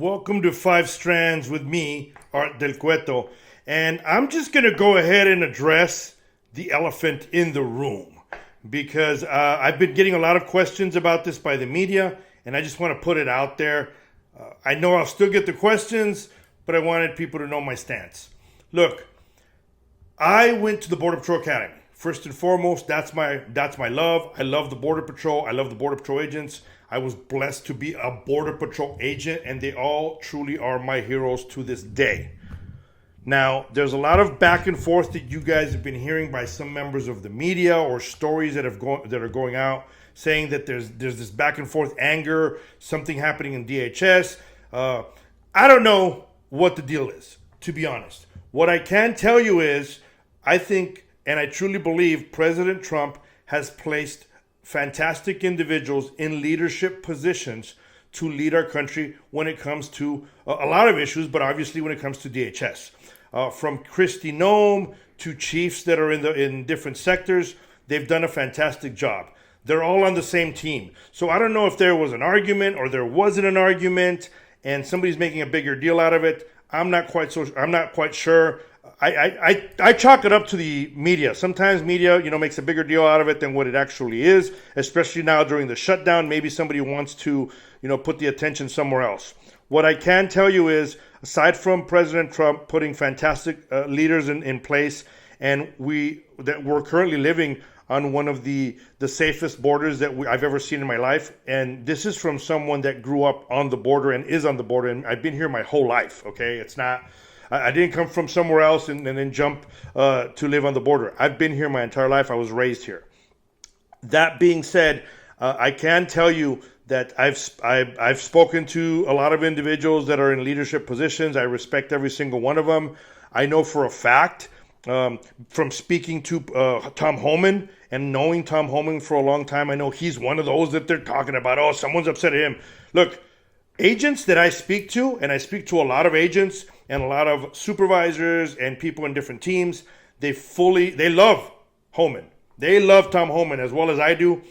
Welcome to Five Strands with me, Art Del Cueto. And I'm just going to go ahead and address the elephant in the room because I've been getting a lot of questions about this by the media, and I just want to put it out there. I know I'll still get the questions, but I wanted people to know my stance. Look, I went to the Border Patrol Academy. First and foremost, that's my love. I love the Border Patrol. I love the Border Patrol agents. I was blessed to be a Border Patrol agent, and they all truly are my heroes to this day. Now, there's a lot of back and forth that you guys have been hearing by some members of the media or stories that are going out saying that there's this back and forth anger, something happening in DHS. I don't know what the deal is, to be honest. What I can tell you is I think, and I truly believe, President Trump has placed fantastic individuals in leadership positions to lead our country when it comes to a lot of issues, but obviously when it comes to DHS. From Kristi Noem to chiefs that are in different sectors, they've done a fantastic job. They're all on the same team. So I don't know if there was an argument or there wasn't an argument and somebody's making a bigger deal out of it. I'm not quite sure. I chalk it up to the media. Sometimes media, makes a bigger deal out of it than what it actually is, especially now during the shutdown. Maybe somebody wants to, put the attention somewhere else. What I can tell you is, aside from President Trump putting fantastic leaders in place, and we're currently living on one of the safest borders that I've ever seen in my life. And this is from someone that grew up on the border and is on the border. And I've been here my whole life, okay? It's not... I didn't come from somewhere else and then jump to live on the border. I've been here my entire life. I was raised here. That being said, I can tell you that I've spoken to a lot of individuals that are in leadership positions. I respect every single one of them. I know for a fact from speaking to Tom Homan and knowing Tom Homan for a long time, I know he's one of those that they're talking about. Oh, someone's upset at him. Look, agents that I speak to, and I speak to a lot of agents and a lot of supervisors and people in different teams, they love Homan. They love Tom Homan as well as I do.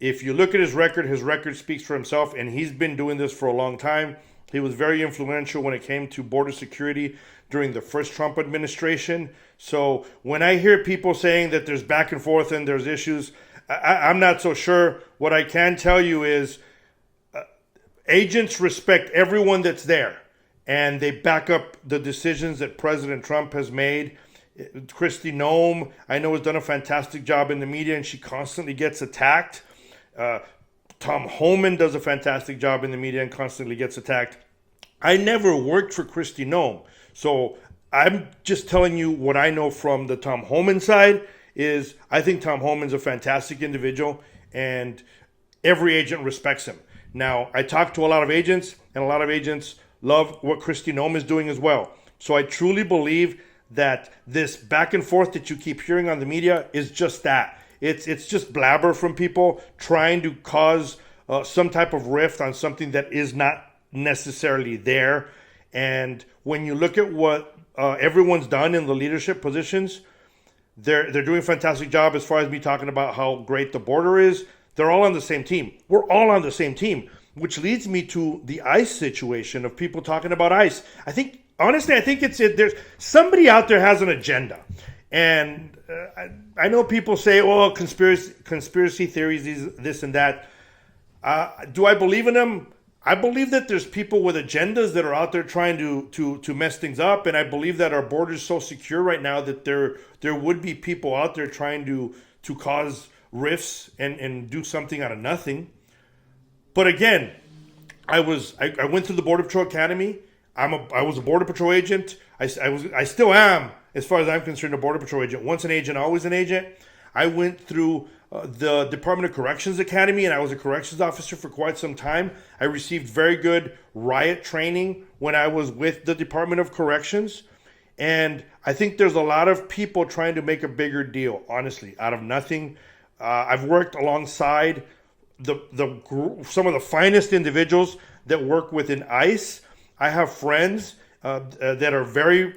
If you look at his record speaks for himself, and he's been doing this for a long time. He was very influential when it came to border security during the first Trump administration. So when I hear people saying that there's back and forth and there's issues, I'm not so sure. What I can tell you is agents respect everyone that's there, and they back up the decisions that President Trump has made. Kristi Noem, I know, has done a fantastic job in the media, and she constantly gets attacked. Tom Homan does a fantastic job in the media and constantly gets attacked. I never worked for Kristi Noem, so I'm just telling you what I know from the Tom Homan side is I think Tom Homan's a fantastic individual, and every agent respects him. Now, I talk to a lot of agents, and a lot of agents love what Kristi Noem is doing as well. So I truly believe that this back and forth that you keep hearing on the media is just that. It's just blabber from people trying to cause some type of rift on something that is not necessarily there. And when you look at what everyone's done in the leadership positions, they're doing a fantastic job as far as me talking about how great the border is. They're all on the same team. We're all on the same team, which leads me to the ICE situation of people talking about ICE. Honestly, I think there's somebody out there has an agenda. And I know people say, oh, conspiracy theories, this and that. Do I believe in them? I believe that there's people with agendas that are out there trying to mess things up. And I believe that our border is so secure right now that there would be people out there trying to cause rifts and do something out of nothing. But again, I went through the Border Patrol Academy. I was a Border Patrol agent. I still am, as far as I'm concerned, a Border Patrol agent. Once an agent, always an agent. I went through the Department of Corrections Academy, and I was a corrections officer for quite some time. I received very good riot training when I was with the Department of Corrections. And I think there's a lot of people trying to make a bigger deal, honestly, out of nothing. I've worked alongside some of the finest individuals that work within ICE. I have friends that are very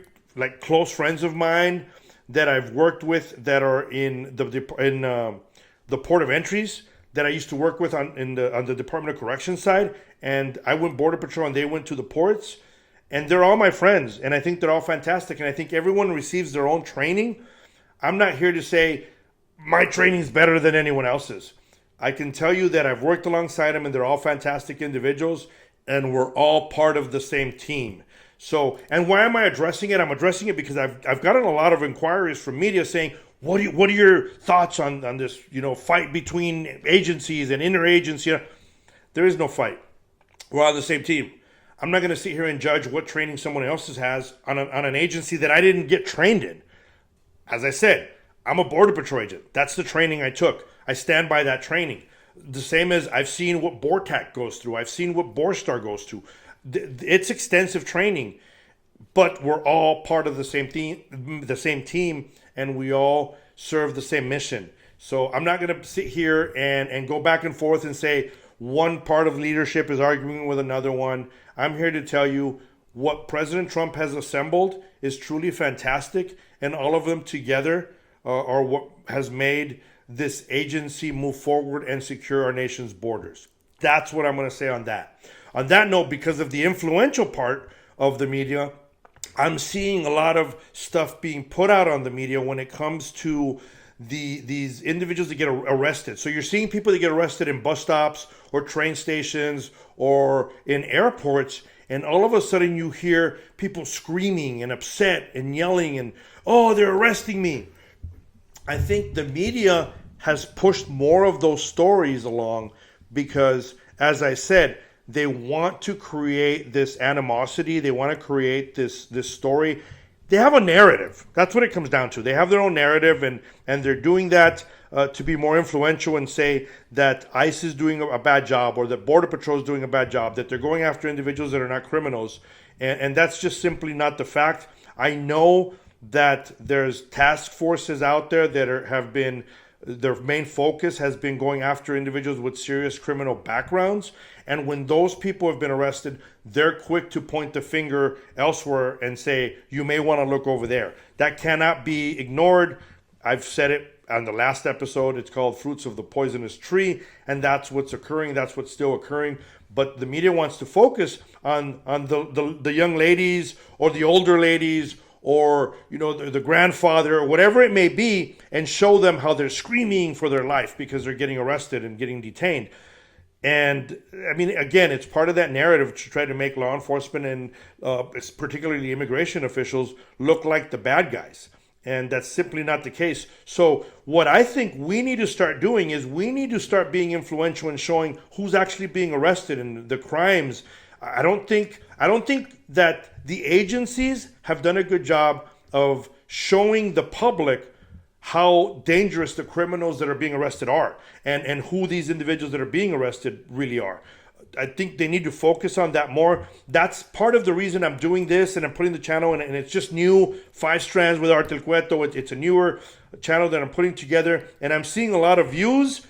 close friends of mine that I've worked with that are in the port of entries. that I used to work with on the Department of Corrections side, and I went border patrol and they went to the ports, and they're all my friends, and I think they're all fantastic, and I think everyone receives their own training. I'm not here to say my training's better than anyone else's. I can tell you that I've worked alongside them and they're all fantastic individuals and we're all part of the same team. So, and why am I addressing it? I'm addressing it because I've gotten a lot of inquiries from media saying, what are your thoughts on this, fight between agencies and interagency? There is no fight. We're on the same team. I'm not going to sit here and judge what training someone else has on an agency that I didn't get trained in. As I said, I'm a border patrol agent. That's the training I took. I stand by that training. The same as I've seen what BORTAC goes through. I've seen what BORSTAR goes through. It's extensive training, but we're all part of the same team, and we all serve the same mission. So I'm not going to sit here and go back and forth and say one part of leadership is arguing with another one. I'm here to tell you what President Trump has assembled is truly fantastic, and all of them together are what has made this agency move forward and secure our nation's borders. That's what I'm going to say on that. On that note, because of the influential part of the media, I'm seeing a lot of stuff being put out on the media when it comes to these individuals that get arrested. So you're seeing people that get arrested in bus stops or train stations or in airports, and all of a sudden you hear people screaming and upset and yelling and, oh, they're arresting me. I think the media has pushed more of those stories along because, as I said, they want to create this animosity. They want to create this story. They have a narrative. That's what it comes down to. They have their own narrative, and they're doing that to be more influential and say that ICE is doing a bad job or that Border Patrol is doing a bad job, that they're going after individuals that are not criminals. And that's just simply not the fact. I know that there's task forces out there that have been, their main focus has been going after individuals with serious criminal backgrounds. And when those people have been arrested, they're quick to point the finger elsewhere and say, you may want to look over there. That cannot be ignored. I've said it on the last episode. It's called Fruits of the Poisonous Tree. And that's what's occurring. That's what's still occurring. But the media wants to focus on the young ladies or the older ladies or the grandfather or whatever it may be, and show them how they're screaming for their life because they're getting arrested and getting detained. And I mean, again, it's part of that narrative to try to make law enforcement and particularly immigration officials look like the bad guys. And that's simply not the case. So what I think we need to start doing is we need to start being influential and showing who's actually being arrested and the crimes. I don't think that the agencies have done a good job of showing the public how dangerous the criminals that are being arrested are and who these individuals that are being arrested really are. I think they need to focus on that more. That's part of the reason I'm doing this and I'm putting the channel and it's just new, 5 strands with Art del Cueto. It's a newer channel that I'm putting together, and I'm seeing a lot of views,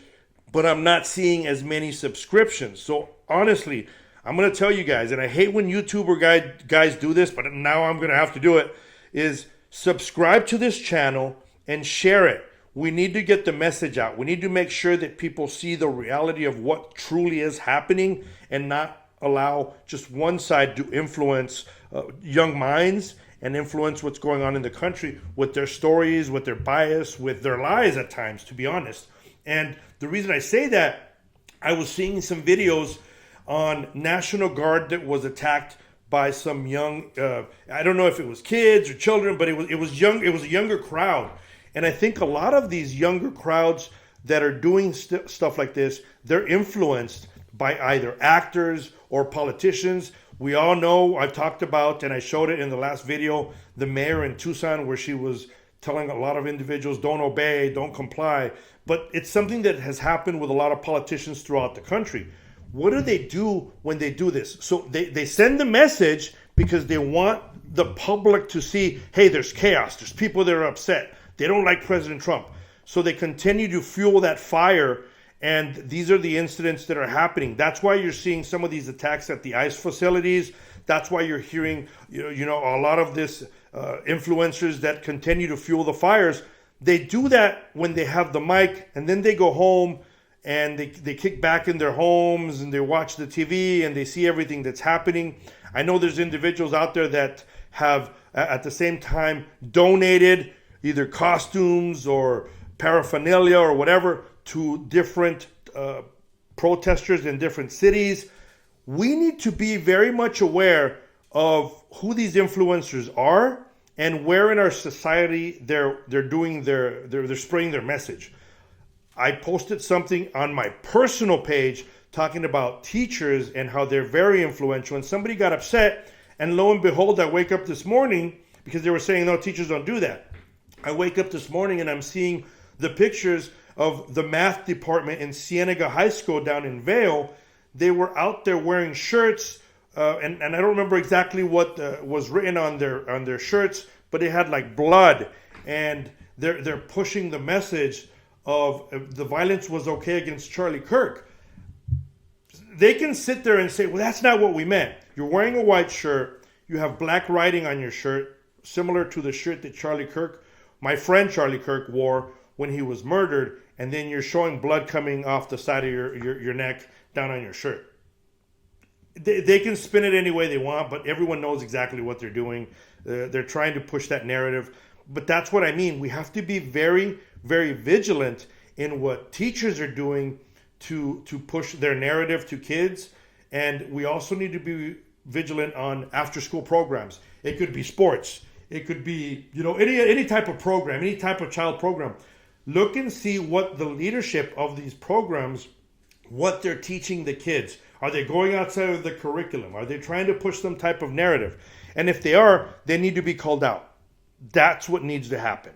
but I'm not seeing as many subscriptions. So honestly, I'm going to tell you guys, and I hate when YouTuber guys do this, but now I'm going to have to do it, is subscribe to this channel and share it. We need to get the message out. We need to make sure that people see the reality of what truly is happening and not allow just one side to influence young minds and influence what's going on in the country with their stories, with their bias, with their lies at times, to be honest. And the reason I say that, I was seeing some videos on National Guard that was attacked by some young, I don't know if it was kids or children, but it was young. It was a younger crowd. And I think a lot of these younger crowds that are doing stuff like this, they're influenced by either actors or politicians. We all know, I've talked about, and I showed it in the last video, the mayor in Tucson, where she was telling a lot of individuals, don't obey, don't comply. But it's something that has happened with a lot of politicians throughout the country. What do they do when they do this? So they send the message because they want the public to see, hey, there's chaos. There's people that are upset. They don't like President Trump. So they continue to fuel that fire. And these are the incidents that are happening. That's why you're seeing some of these attacks at the ICE facilities. That's why you're hearing, a lot of this influencers that continue to fuel the fires. They do that when they have the mic, and then they go home and they kick back in their homes and they watch the TV and they see everything that's happening. I know there's individuals out there that have at the same time donated either costumes or paraphernalia or whatever to different protesters in different cities. We need to be very much aware of who these influencers are and where in our society they're spreading their message. I posted something on my personal page talking about teachers and how they're very influential, and somebody got upset, and lo and behold, I wake up this morning because they were saying, no, teachers don't do that. I wake up this morning and I'm seeing the pictures of the math department in Cienega High School down in Vail. They were out there wearing shirts, and I don't remember exactly what was written on their shirts, but it had like blood, and they're pushing the message of the violence was okay against Charlie Kirk. They can sit there and say, well, that's not what we meant. You're wearing a white shirt, you have black writing on your shirt, similar to the shirt that Charlie Kirk, my friend Charlie Kirk, wore when he was murdered, and then you're showing blood coming off the side of your neck down on your shirt. They can spin it any way they want, but everyone knows exactly what they're doing. They're trying to push that narrative. But that's what I mean. We have to be very, very vigilant in what teachers are doing to push their narrative to kids. And we also need to be vigilant on after-school programs. It could be sports. It could be, any type of program, any type of child program. Look and see what the leadership of these programs, what they're teaching the kids. Are they going outside of the curriculum? Are they trying to push some type of narrative? And if they are, they need to be called out. That's what needs to happen.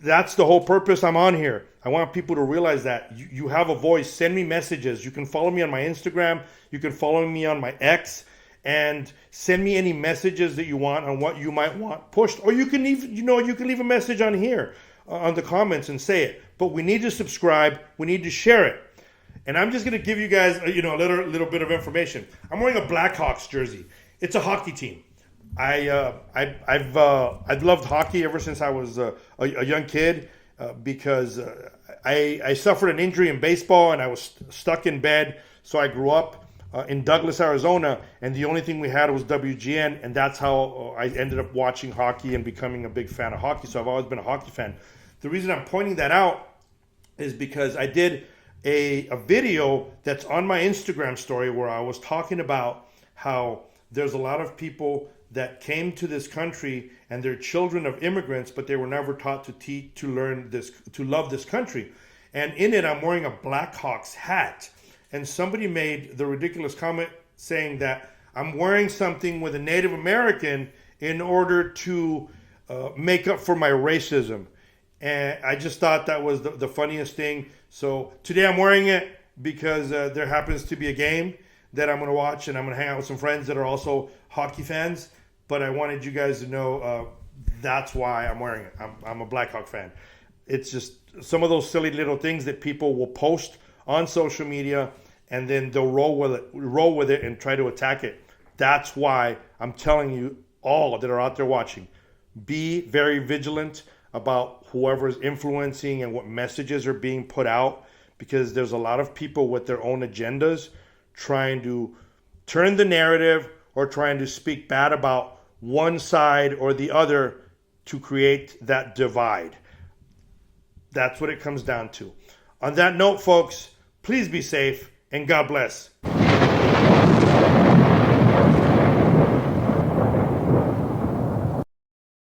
That's the whole purpose I'm on here. I want people to realize that you have a voice. Send me messages. You can follow me on my Instagram. You can follow me on my X, and send me any messages that you want on what you might want pushed. Or you can even, you can leave a message on here on the comments and say it. But we need to subscribe. We need to share it. And I'm just going to give you guys, a little bit of information. I'm wearing a Blackhawks jersey. It's a hockey team. I've loved hockey ever since I was a young kid because I suffered an injury in baseball and I was stuck in bed. So I grew up in Douglas, Arizona, and the only thing we had was WGN, and that's how I ended up watching hockey and becoming a big fan of hockey. So I've always been a hockey fan. The reason I'm pointing that out is because I did a video that's on my Instagram story where I was talking about how there's a lot of people that came to this country and they're children of immigrants, but they were never taught to learn this, to love this country. And in it, I'm wearing a Blackhawks hat. And somebody made the ridiculous comment saying that I'm wearing something with a Native American in order to make up for my racism. And I just thought that was the funniest thing. So today I'm wearing it because there happens to be a game that I'm going to watch, and I'm going to hang out with some friends that are also hockey fans. But I wanted you guys to know that's why I'm wearing it. I'm a Blackhawk fan. It's just some of those silly little things that people will post on social media, and then they'll roll with it and try to attack it. That's why I'm telling you all that are out there watching, be very vigilant about whoever is influencing and what messages are being put out, because there's a lot of people with their own agendas trying to turn the narrative or trying to speak bad about one side or the other to create that divide. That's what it comes down to. On that note, folks, please be safe and God bless.